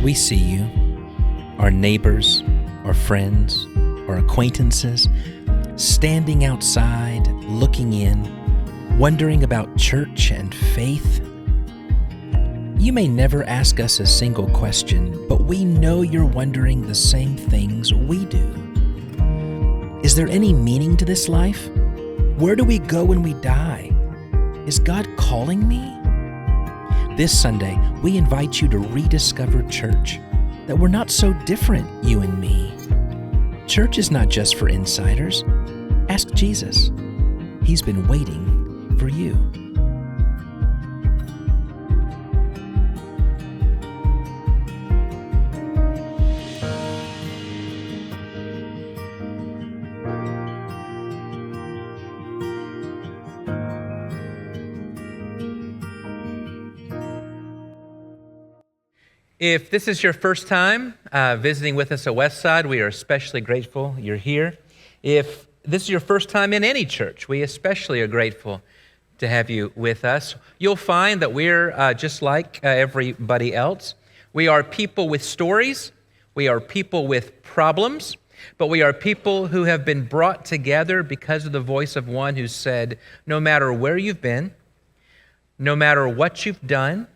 We see you, our neighbors, our friends, our acquaintances, standing outside, looking in, wondering about church and faith. You may never ask us a single question, but we know you're wondering the same things we do. Is there any meaning to this life? Where do we go when we die? Is God calling me? This Sunday, we invite you to rediscover church, that we're not so different, you and me. Church is not just for insiders. Ask Jesus. He's been waiting for you. If this is your first time visiting with us at Westside, we are especially grateful you're here. If this is your first time in any church, we especially are grateful to have you with us. You'll find that we're just like everybody else. We are people with stories. We are people with problems. But we are people who have been brought together because of the voice of one who said, no matter where you've been, no matter what you've done,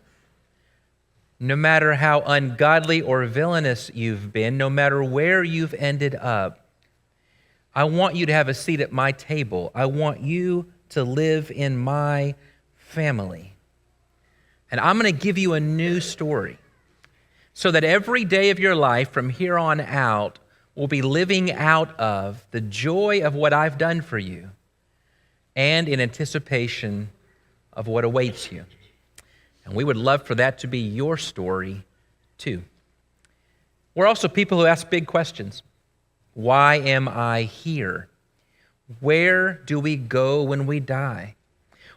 no matter how ungodly or villainous you've been, no matter where you've ended up, I want you to have a seat at my table. I want you to live in my family. And I'm going to give you a new story so that every day of your life from here on out will be living out of the joy of what I've done for you and in anticipation of what awaits you. And we would love for that to be your story, too. We're also people who ask big questions. Why am I here? Where do we go when we die?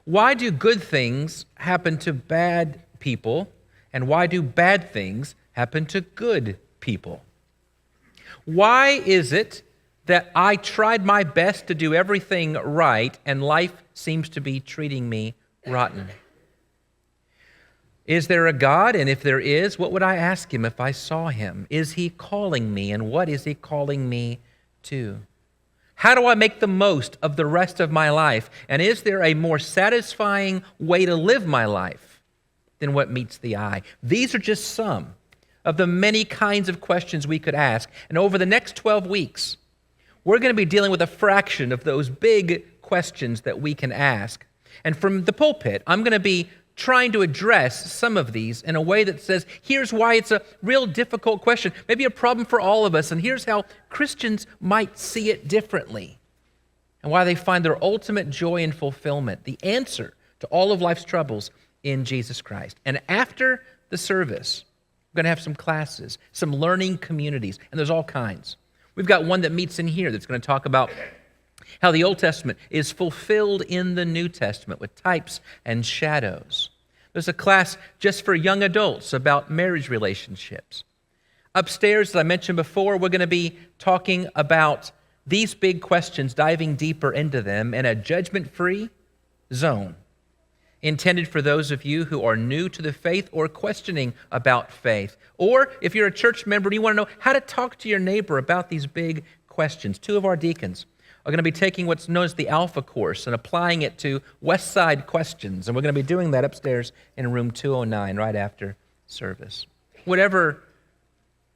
Why do good things happen to bad people? And why do bad things happen to good people? Why is it that I tried my best to do everything right and life seems to be treating me rotten? Is there a God? And if there is, what would I ask him if I saw him? Is he calling me? And what is he calling me to? How do I make the most of the rest of my life? And is there a more satisfying way to live my life than what meets the eye? These are just some of the many kinds of questions we could ask. And over the next 12 weeks, we're going to be dealing with a fraction of those big questions that we can ask. And from the pulpit, I'm going to be trying to address some of these in a way that says, here's why it's a real difficult question, maybe a problem for all of us, and here's how Christians might see it differently, and why they find their ultimate joy and fulfillment, the answer to all of life's troubles in Jesus Christ. And after the service, we're going to have some classes, some learning communities, and there's all kinds. We've got one that meets in here that's going to talk about how the Old Testament is fulfilled in the New Testament with types and shadows. There's a class just for young adults about marriage relationships. Upstairs, as I mentioned before, we're going to be talking about these big questions, diving deeper into them in a judgment-free zone, intended for those of you who are new to the faith or questioning about faith. Or if you're a church member and you want to know how to talk to your neighbor about these big questions, two of our deacons are going to be taking what's known as the Alpha course and applying it to Westside questions. And we're going to be doing that upstairs in room 209 right after service. Whatever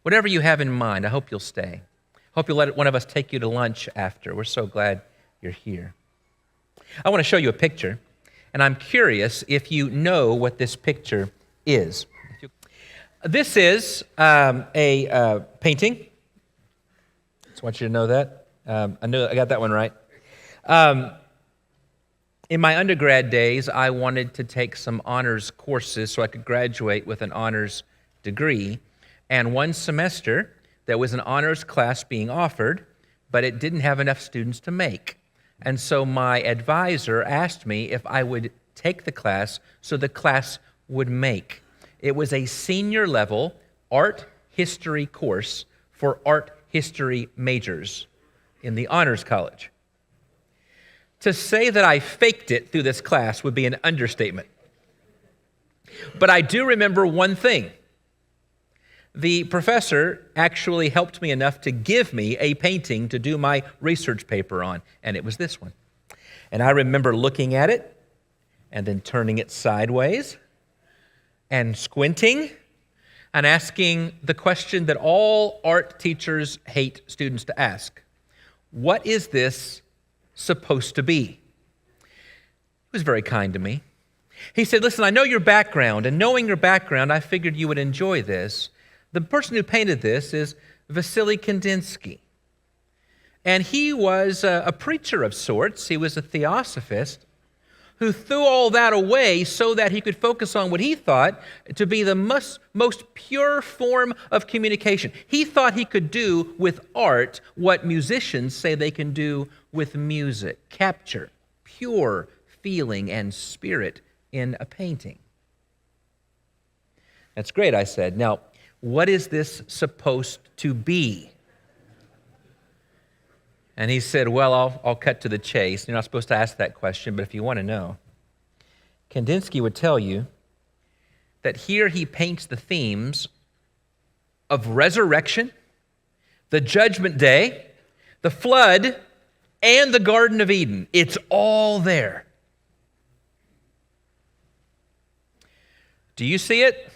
you have in mind, I hope you'll stay. Hope you'll let one of us take you to lunch after. We're so glad you're here. I want to show you a picture, and I'm curious if you know what this picture is. This is a painting. Just want you to know that. I knew I got that one right. In my undergrad days, I wanted to take some honors courses so I could graduate with an honors degree. And one semester, there was an honors class being offered, but it didn't have enough students to make. And so my advisor asked me if I would take the class so the class would make. It was a senior level art history course for art history majors in the Honors College. To say that I faked it through this class would be an understatement. But I do remember one thing, the professor actually helped me enough to give me a painting to do my research paper on, and it was this one. And I remember looking at it and then turning it sideways and squinting and asking the question that all art teachers hate students to ask. What is this supposed to be? He was very kind to me. He said, listen, I know your background, and knowing your background, I figured you would enjoy this. The person who painted this is Vasily Kandinsky. And he was a preacher of sorts. He was a theosophist who threw all that away so that he could focus on what he thought to be the most pure form of communication. He thought he could do with art what musicians say they can do with music, capture pure feeling and spirit in a painting. That's great, I said. Now, what is this supposed to be? And he said, well, I'll cut to the chase. You're not supposed to ask that question, but if you want to know, Kandinsky would tell you that here he paints the themes of resurrection, the judgment day, the flood, and the Garden of Eden. It's all there. Do you see it?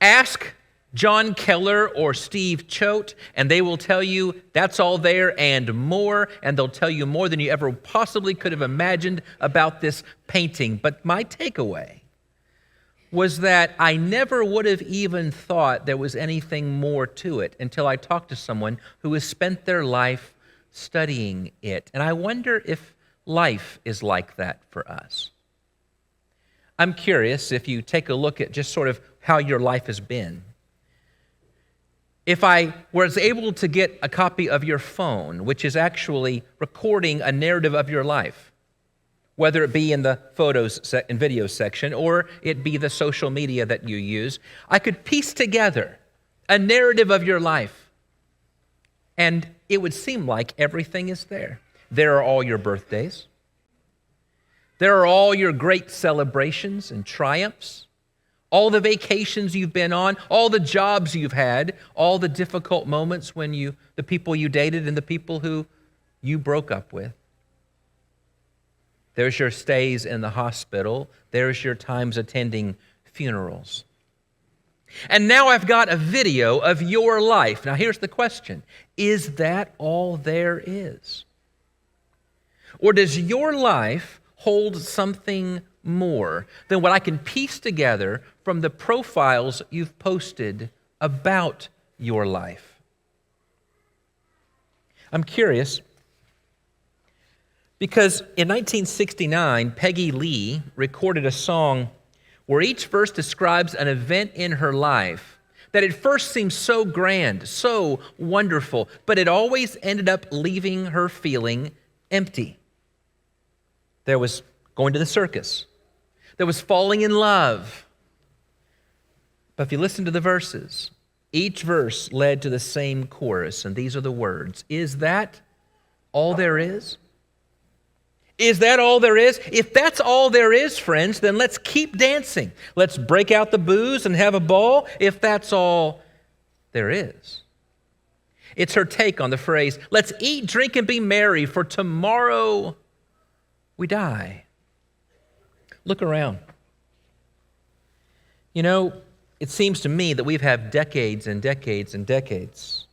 Ask John Keller or Steve Choate, and they will tell you that's all there and more, and they'll tell you more than you ever possibly could have imagined about this painting. But my takeaway was that I never would have even thought there was anything more to it until I talked to someone who has spent their life studying it. And I wonder if life is like that for us. I'm curious if you take a look at just sort of how your life has been. If I was able to get a copy of your phone, which is actually recording a narrative of your life, whether it be in the photos and videos section or it be the social media that you use, I could piece together a narrative of your life, and it would seem like everything is there. There are all your birthdays. There are all your great celebrations and triumphs, all the vacations you've been on, all the jobs you've had, all the difficult moments when the people you dated and the people who you broke up with. There's your stays in the hospital. There's your times attending funerals. And now I've got a video of your life. Now here's the question. Is that all there is? Or does your life hold something more than what I can piece together from the profiles you've posted about your life? I'm curious because in 1969, Peggy Lee recorded a song where each verse describes an event in her life that at first seemed so grand, so wonderful, but it always ended up leaving her feeling empty. There was going to the circus. There was falling in love. But if you listen to the verses, each verse led to the same chorus, and these are the words. Is that all there is? Is that all there is? If that's all there is, friends, then let's keep dancing. Let's break out the booze and have a ball if that's all there is. It's her take on the phrase, let's eat, drink, and be merry, for tomorrow we die. Look around. You know, it seems to me that we've had decades and decades and decades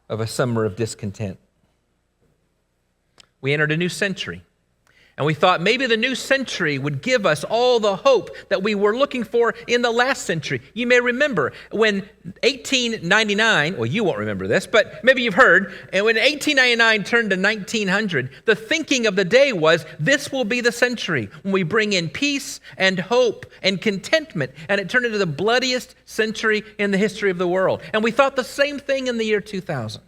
of a summer of discontent. We entered a new century, and we thought maybe the new century would give us all the hope that we were looking for in the last century. You may remember when 1899, well, you won't remember this, but maybe you've heard, and when 1899 turned to 1900, the thinking of the day was, this will be the century when we bring in peace and hope and contentment, and it turned into the bloodiest century in the history of the world. And we thought the same thing in the year 2000.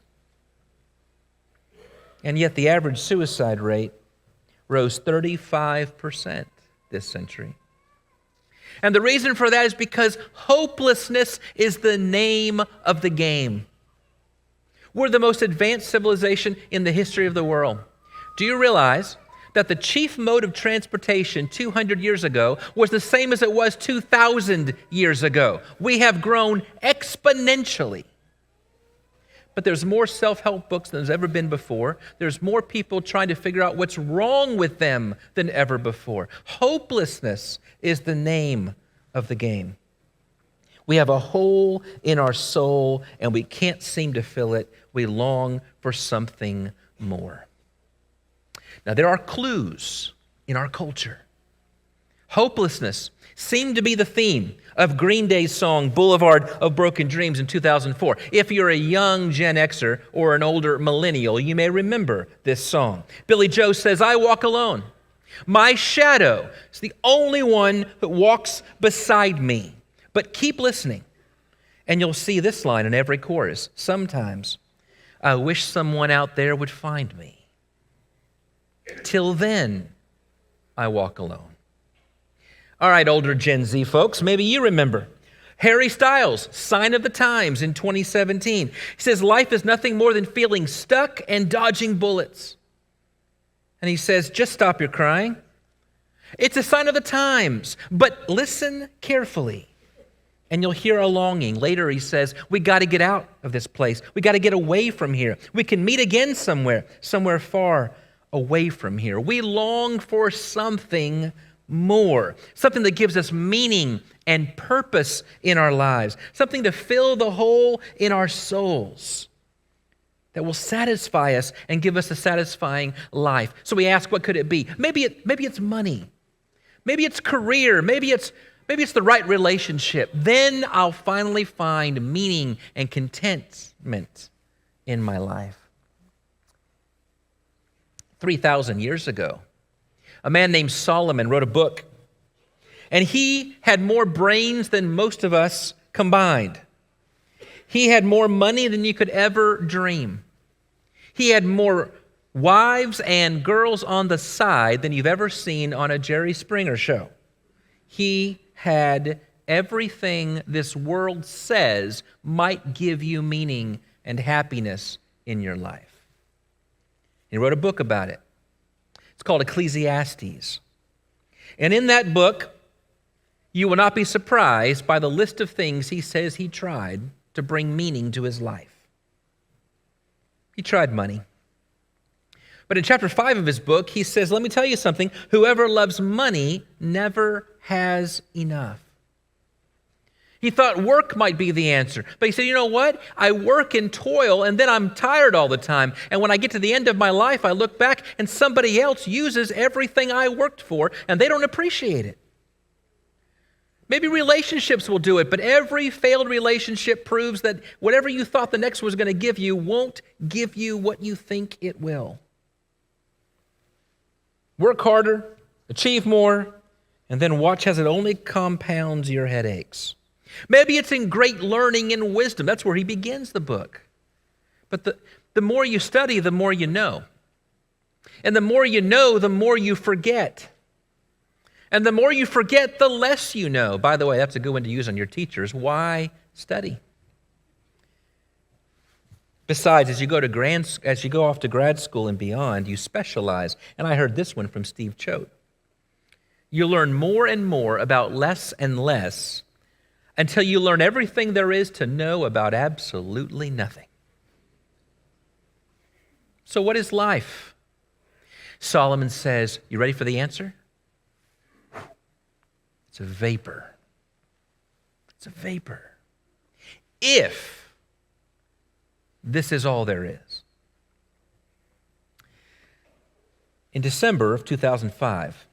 And yet the average suicide rate rose 35% this century. And the reason for that is because hopelessness is the name of the game. We're the most advanced civilization in the history of the world. Do you realize that the chief mode of transportation 200 years ago was the same as it was 2,000 years ago. We have grown exponentially. But there's more self-help books than there's ever been before. There's more people trying to figure out what's wrong with them than ever before. Hopelessness is the name of the game. We have a hole in our soul, and we can't seem to fill it. We long for something more. Now, there are clues in our culture. Hopelessness seemed to be the theme of Green Day's song, Boulevard of Broken Dreams in 2004. If you're a young Gen Xer or an older millennial, you may remember this song. Billy Joe says, "I walk alone. My shadow is the only one that walks beside me." But keep listening, and you'll see this line in every chorus. Sometimes I wish someone out there would find me. Till then, I walk alone. All right, older Gen Z folks, maybe you remember Harry Styles, Sign of the Times in 2017. He says, life is nothing more than feeling stuck and dodging bullets. And he says, just stop your crying. It's a sign of the times, but listen carefully, and you'll hear a longing. Later he says, we got to get out of this place. We got to get away from here. We can meet again somewhere far away from here. We long for something more, something that gives us meaning and purpose in our lives, something to fill the hole in our souls that will satisfy us and give us a satisfying life. So we ask, what could it be? Maybe it's money. Maybe it's career. Maybe it's the right relationship. Then I'll finally find meaning and contentment in my life. 3,000 years ago, a man named Solomon wrote a book, and he had more brains than most of us combined. He had more money than you could ever dream. He had more wives and girls on the side than you've ever seen on a Jerry Springer show. He had everything this world says might give you meaning and happiness in your life. He wrote a book about it. It's called Ecclesiastes. And in that book, you will not be surprised by the list of things he says he tried to bring meaning to his life. He tried money. But in chapter 5 of his book, he says, let me tell you something, whoever loves money never has enough. He thought work might be the answer. But he said, you know what? I work and toil, and then I'm tired all the time. And when I get to the end of my life, I look back, and somebody else uses everything I worked for, and they don't appreciate it. Maybe relationships will do it, but every failed relationship proves that whatever you thought the next was going to give you won't give you what you think it will. Work harder, achieve more, and then watch as it only compounds your headaches. Maybe it's in great learning and wisdom. That's where he begins the book. But the more you study, the more you know. And the more you know, the more you forget. And the more you forget, the less you know. By the way, that's a good one to use on your teachers. Why study? Besides, as you go off to grad school and beyond, you specialize. And I heard this one from Steve Choate. You learn more and more about less and less until you learn everything there is to know about absolutely nothing. So what is life? Solomon says, you ready for the answer? It's a vapor. It's a vapor. If this is all there is. In December of 2005,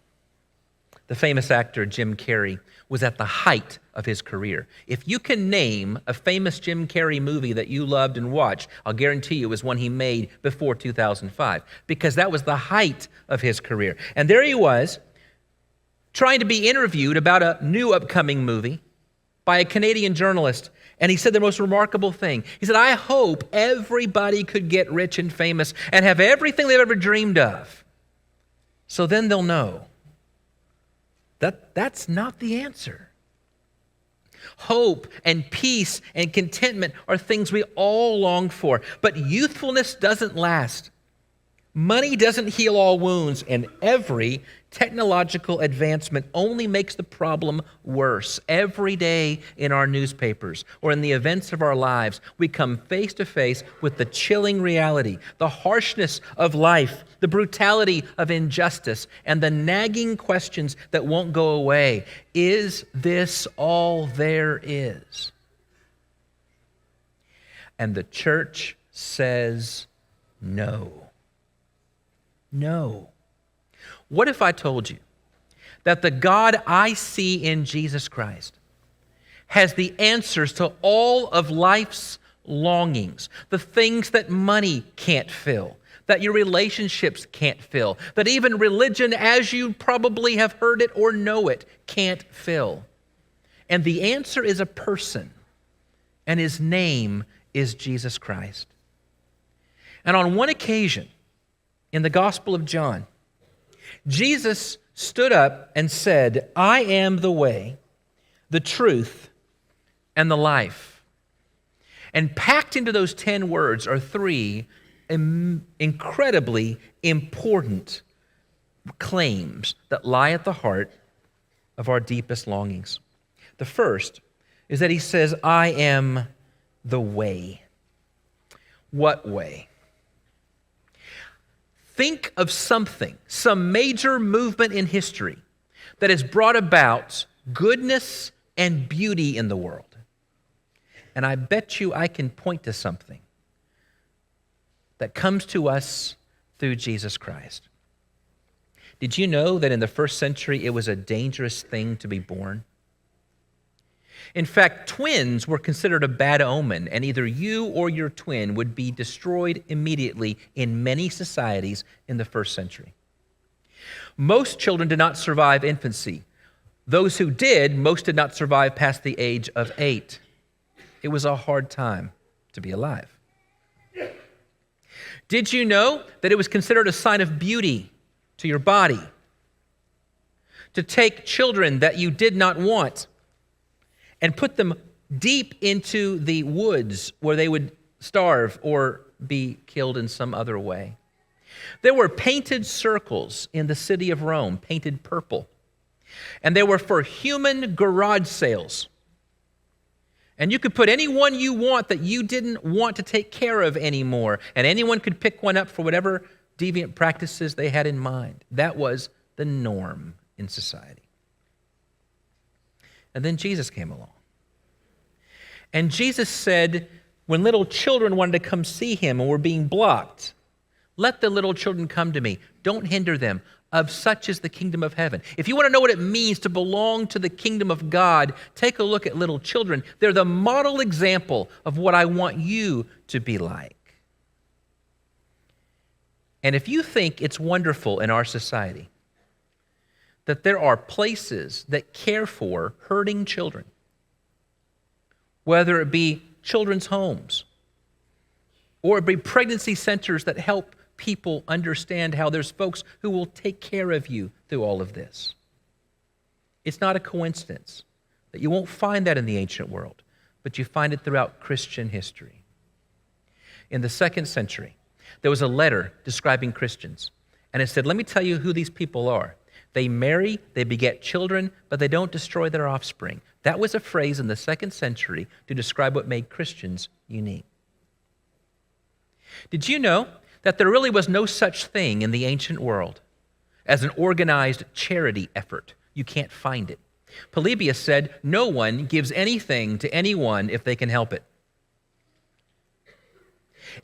the famous actor Jim Carrey was at the height of his career. If you can name a famous Jim Carrey movie that you loved and watched, I'll guarantee you it was one he made before 2005, because that was the height of his career. And there he was, trying to be interviewed about a new upcoming movie by a Canadian journalist. And he said the most remarkable thing. He said, I hope everybody could get rich and famous and have everything they've ever dreamed of. So then they'll know that that's not the answer. Hope and peace and contentment are things we all long for. But youthfulness doesn't last. Money doesn't heal all wounds, and every technological advancement only makes the problem worse. Every day in our newspapers or in the events of our lives, we come face to face with the chilling reality, the harshness of life, the brutality of injustice, and the nagging questions that won't go away. Is this all there is? And the church says no. No. What if I told you that the God I see in Jesus Christ has the answers to all of life's longings, the things that money can't fill, that your relationships can't fill, that even religion, as you probably have heard it or know it, can't fill? And the answer is a person, and his name is Jesus Christ. And on one occasion, in the Gospel of John, Jesus stood up and said, I am the way, the truth, and the life. And packed into those 10 words are 3 incredibly important claims that lie at the heart of our deepest longings. The first is that he says, I am the way. What way? Think of something, some major movement in history that has brought about goodness and beauty in the world. And I bet you I can point to something that comes to us through Jesus Christ. Did you know that in the first century it was a dangerous thing to be born? In fact, twins were considered a bad omen, and either you or your twin would be destroyed immediately in many societies in the first century. Most children did not survive infancy. Those who did, most did not survive past the age of 8. It was a hard time to be alive. Did you know that it was considered a sign of beauty to your body to take children that you did not want and put them deep into the woods where they would starve or be killed in some other way? There were painted circles in the city of Rome, painted purple, and they were for human garage sales. And you could put anyone you want that you didn't want to take care of anymore, and anyone could pick one up for whatever deviant practices they had in mind. That was the norm in society. And then Jesus came along. And Jesus said, when little children wanted to come see him and were being blocked, let the little children come to me. Don't hinder them. Of such is the kingdom of heaven. If you want to know what it means to belong to the kingdom of God, take a look at little children. They're the model example of what I want you to be like. And if you think it's wonderful in our society that there are places that care for hurting children, whether it be children's homes or it be pregnancy centers that help people understand how there's folks who will take care of you through all of this. It's not a coincidence that you won't find that in the ancient world, but you find it throughout Christian history. In the 2nd century, there was a letter describing Christians, and it said, let me tell you who these people are. They marry, they beget children, but they don't destroy their offspring. That was a phrase in the 2nd century to describe what made Christians unique. Did you know that there really was no such thing in the ancient world as an organized charity effort? You can't find it. Polybius said, no one gives anything to anyone if they can help it.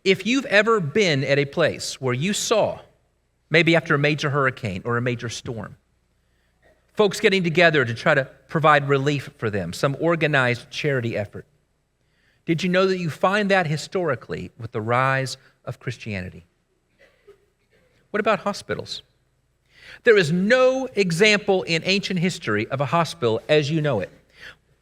If you've ever been at a place where you saw, maybe after a major hurricane or a major storm, folks getting together to try to provide relief for them, some organized charity effort, did you know that you find that historically with the rise of Christianity? What about hospitals? There is no example in ancient history of a hospital as you know it.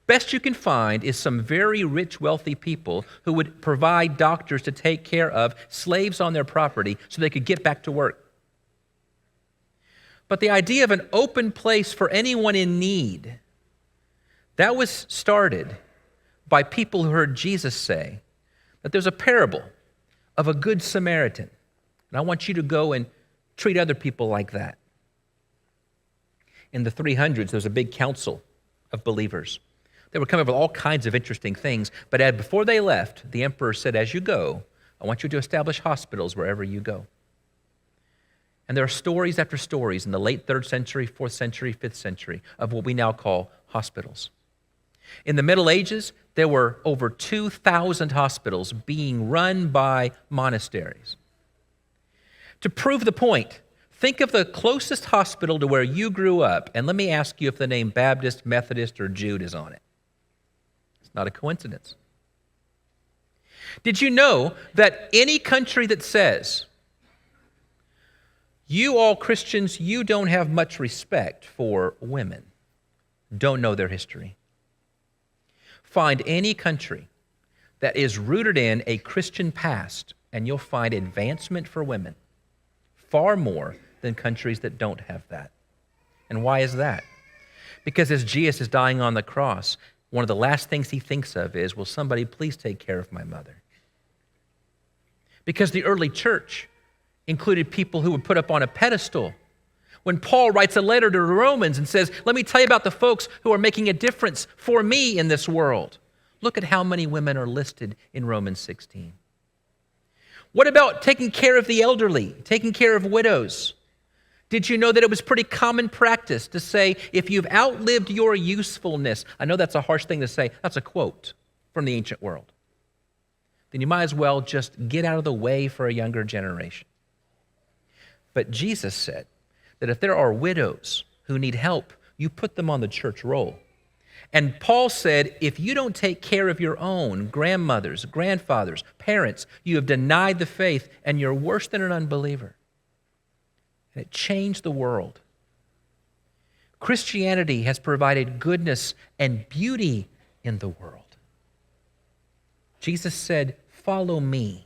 Best you can find is some very rich, wealthy people who would provide doctors to take care of slaves on their property so they could get back to work. But the idea of an open place for anyone in need, that was started by people who heard Jesus say that there's a parable of a good Samaritan And I want you to go and treat other people like that. In the 300s, there was a big council of believers. They were coming up with all kinds of interesting things, but before they left, the emperor said, as you go, I want you to establish hospitals wherever you go. And there are stories after stories in the late 3rd century, 4th century, 5th century of what we now call hospitals. In the Middle Ages, there were over 2,000 hospitals being run by monasteries. To prove the point, think of the closest hospital to where you grew up, and let me ask you if the name Baptist, Methodist, or Jude is on it. It's not a coincidence. Did you know that any country that says, you all Christians, you don't have much respect for women, don't know their history? Find any country that is rooted in a Christian past, and you'll find advancement for women far more than countries that don't have that. And why is that? Because as Jesus is dying on the cross, one of the last things he thinks of is, will somebody please take care of my mother? Because the early church included people who were put up on a pedestal. When Paul writes a letter to the Romans and says, let me tell you about the folks who are making a difference for me in this world. Look at how many women are listed in Romans 16. What about taking care of the elderly, taking care of widows? Did you know that it was pretty common practice to say, if you've outlived your usefulness, I know that's a harsh thing to say, that's a quote from the ancient world, then you might as well just get out of the way for a younger generation. But Jesus said that if there are widows who need help, you put them on the church roll. And Paul said, if you don't take care of your own grandmothers, grandfathers, parents, you have denied the faith and you're worse than an unbeliever. And it changed the world. Christianity has provided goodness and beauty in the world. Jesus said, follow me.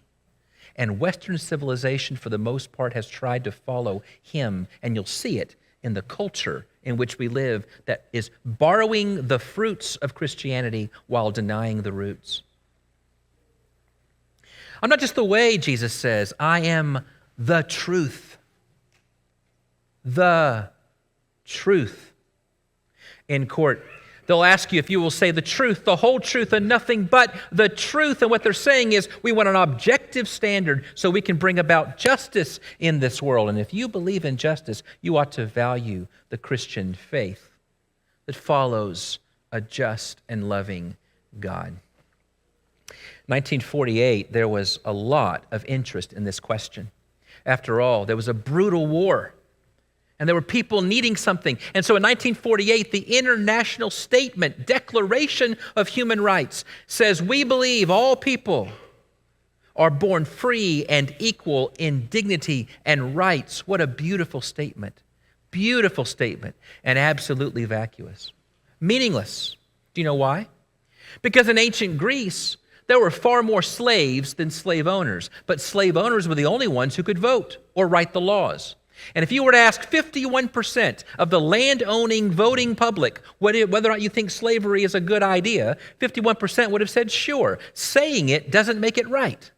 And Western civilization, for the most part, has tried to follow him. And you'll see it in the culture in which we live that is borrowing the fruits of Christianity while denying the roots. I'm not just the way, Jesus says, I am the truth. The truth. In court, they'll ask you if you will say the truth, the whole truth, and nothing but the truth. And what they're saying is we want an objective standard so we can bring about justice in this world. And if you believe in justice, you ought to value the Christian faith that follows a just and loving God. 1948, there was a lot of interest in this question. After all, there was a brutal war. And there were people needing something. And so in 1948, the International Statement, Declaration of Human Rights, says we believe all people are born free and equal in dignity and rights. What a beautiful statement. Beautiful statement, and absolutely vacuous. Meaningless. Do you know why? Because in ancient Greece, there were far more slaves than slave owners. But slave owners were the only ones who could vote or write the laws. And if you were to ask 51% of the land-owning voting public whether or not you think slavery is a good idea, 51% would have said sure. Saying it doesn't make it right.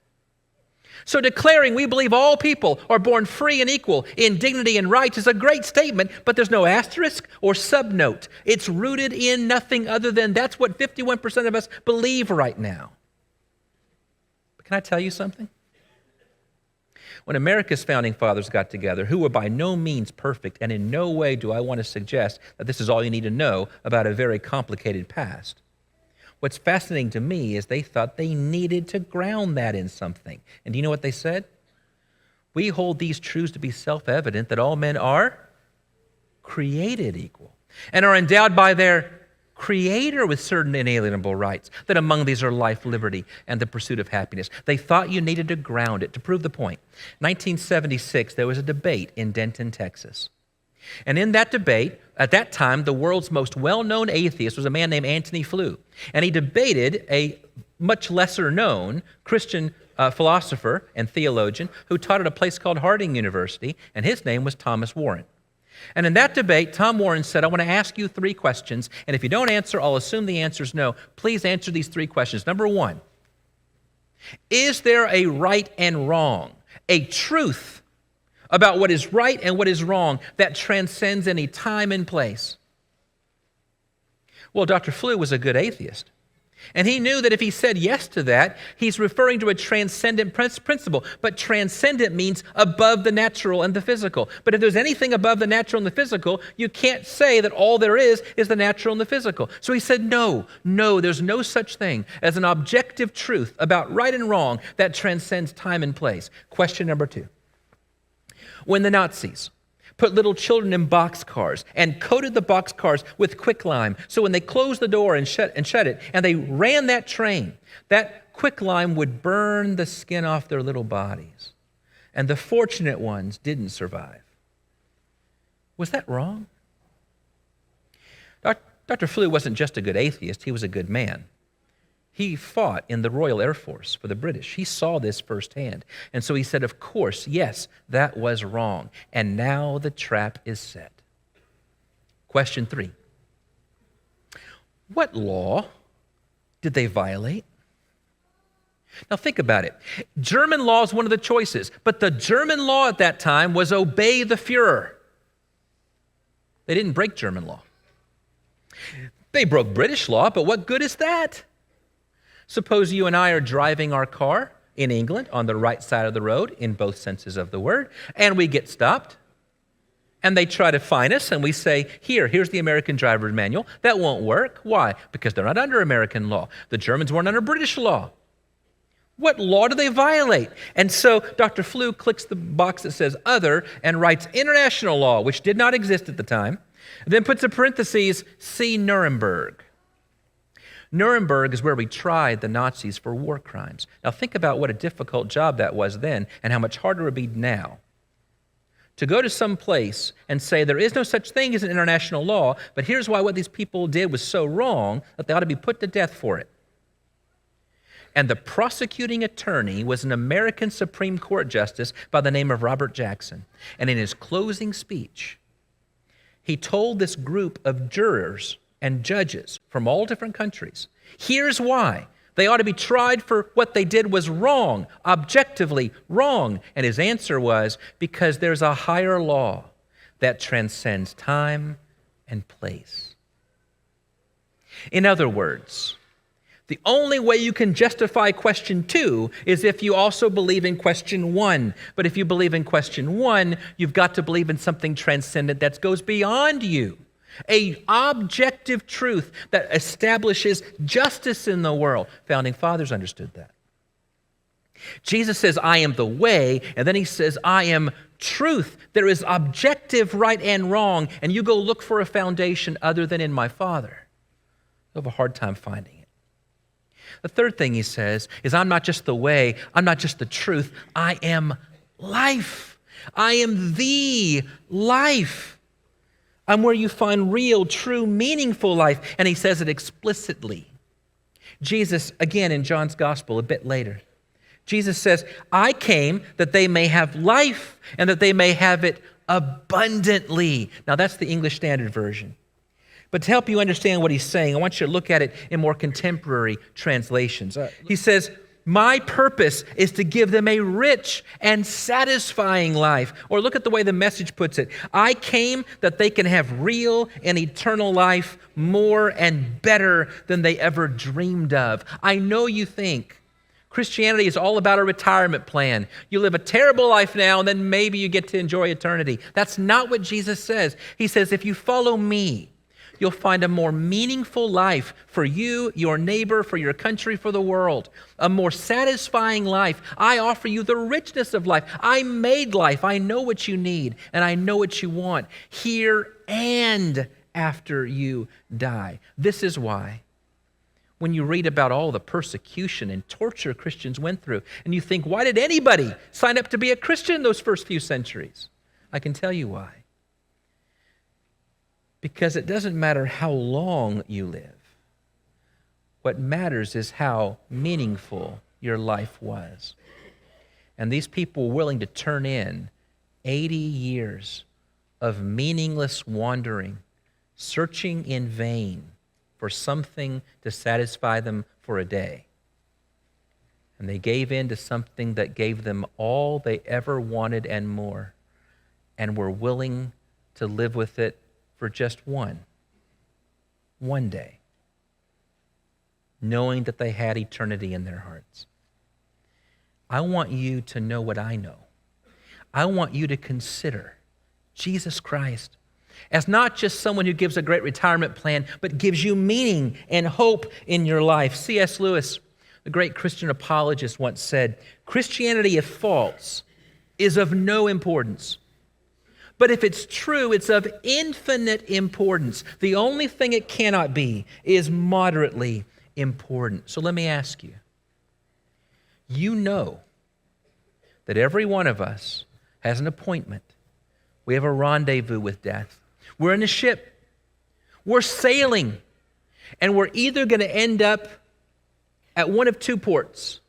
So declaring we believe all people are born free and equal in dignity and rights is a great statement, but there's no asterisk or subnote. It's rooted in nothing other than that's what 51% of us believe right now. But can I tell you something? When America's founding fathers got together, who were by no means perfect, and in no way do I want to suggest that this is all you need to know about a very complicated past. What's fascinating to me is they thought they needed to ground that in something. And do you know what they said? We hold these truths to be self-evident that all men are created equal and are endowed by their Creator with certain inalienable rights, that among these are life, liberty, and the pursuit of happiness. They thought you needed to ground it. To prove the point, 1976, there was a debate in Denton, Texas. And in that debate, at that time, the world's most well-known atheist was a man named Antony Flew. And he debated a much lesser-known Christian philosopher and theologian who taught at a place called Harding University, and his name was Thomas Warren. And in that debate, Tom Warren said, I want to ask you 3 questions, and if you don't answer, I'll assume the answer is no. Please answer these 3 questions. Number 1, is there a right and wrong? a truth about what is right and what is wrong that transcends any time and place. Well, Dr. Flew was a good atheist. And he knew that if he said yes to that, he's referring to a transcendent principle. But transcendent means above the natural and the physical. But if there's anything above the natural and the physical, you can't say that all there is the natural and the physical. So he said, no, there's no such thing as an objective truth about right and wrong that transcends time and place. Question number 2. When the Nazis put little children in boxcars and coated the boxcars with quicklime, so when they closed the door and shut it, and they ran that train, that quicklime would burn the skin off their little bodies. And the fortunate ones didn't survive. Was that wrong? Dr. Flew wasn't just a good atheist, he was a good man. He fought in the Royal Air Force for the British. He saw this firsthand. And so he said, of course, yes, that was wrong. And now the trap is set. Question 3. What law did they violate? Now think about it. German law is one of the choices, but the German law at that time was obey the Führer. They didn't break German law. They broke British law, but what good is that? Suppose you and I are driving our car in England on the right side of the road, in both senses of the word, and we get stopped, and they try to fine us, and we say, here's the American driver's manual. That won't work. Why? Because they're not under American law. The Germans weren't under British law. What law do they violate? And so Dr. Flew clicks the box that says other and writes international law, which did not exist at the time, then puts in parentheses, see Nuremberg. Nuremberg is where we tried the Nazis for war crimes. Now think about what a difficult job that was then and how much harder it would be now. To go to some place and say there is no such thing as an international law, but here's why what these people did was so wrong that they ought to be put to death for it. And the prosecuting attorney was an American Supreme Court justice by the name of Robert Jackson. And in his closing speech, he told this group of jurors and judges from all different countries, here's why they ought to be tried for what they did was wrong, objectively wrong. And his answer was, because there's a higher law that transcends time and place. In other words, the only way you can justify question 2 is if you also believe in question 1. But if you believe in question 1, you've got to believe in something transcendent that goes beyond you. An objective truth that establishes justice in the world. Founding fathers understood that. Jesus says, I am the way, and then he says, I am truth. There is objective right and wrong, and you go look for a foundation other than in my Father. You'll have a hard time finding it. The third thing he says is, I'm not just the way, I'm not just the truth, I am life. I am the life. I'm where you find real, true, meaningful life. And he says it explicitly. Jesus, again in John's gospel a bit later, Jesus says, I came that they may have life and that they may have it abundantly. Now that's the English Standard Version. But to help you understand what he's saying, I want you to look at it in more contemporary translations. He says, my purpose is to give them a rich and satisfying life. Or look at the way the Message puts it. I came that they can have real and eternal life more and better than they ever dreamed of. I know you think Christianity is all about a retirement plan. You live a terrible life now and then maybe you get to enjoy eternity. That's not what Jesus says. He says, if you follow me, you'll find a more meaningful life for you, your neighbor, for your country, for the world. A more satisfying life. I offer you the richness of life. I made life. I know what you need, and I know what you want here and after you die. This is why when you read about all the persecution and torture Christians went through, and you think, why did anybody sign up to be a Christian those first few centuries? I can tell you why. Because it doesn't matter how long you live. What matters is how meaningful your life was. And these people were willing to turn in 80 years of meaningless wandering, searching in vain for something to satisfy them for a day. And they gave in to something that gave them all they ever wanted and more, and were willing to live with it for just one day, knowing that they had eternity in their hearts. I want you to know what I know. I want you to consider Jesus Christ as not just someone who gives a great retirement plan, but gives you meaning and hope in your life. C.S. Lewis, the great Christian apologist, once said, "Christianity, if false, is of no importance. But if it's true, it's of infinite importance. The only thing it cannot be is moderately important." So let me ask you, you know that every one of us has an appointment. We have a rendezvous with death. We're in a ship. We're sailing. And we're either going to end up at one of two ports.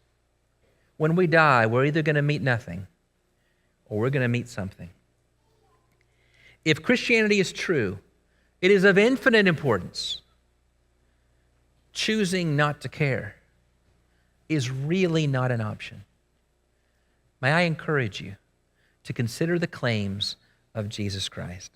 When we die, we're either going to meet nothing or we're going to meet something. If Christianity is true, it is of infinite importance. Choosing not to care is really not an option. May I encourage you to consider the claims of Jesus Christ.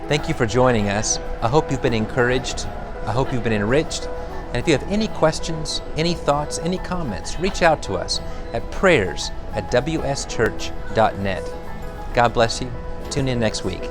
Thank you for joining us. I hope you've been encouraged. I hope you've been enriched. And if you have any questions, any thoughts, any comments, reach out to us at prayers@wschurch.net. God bless you. Tune in next week.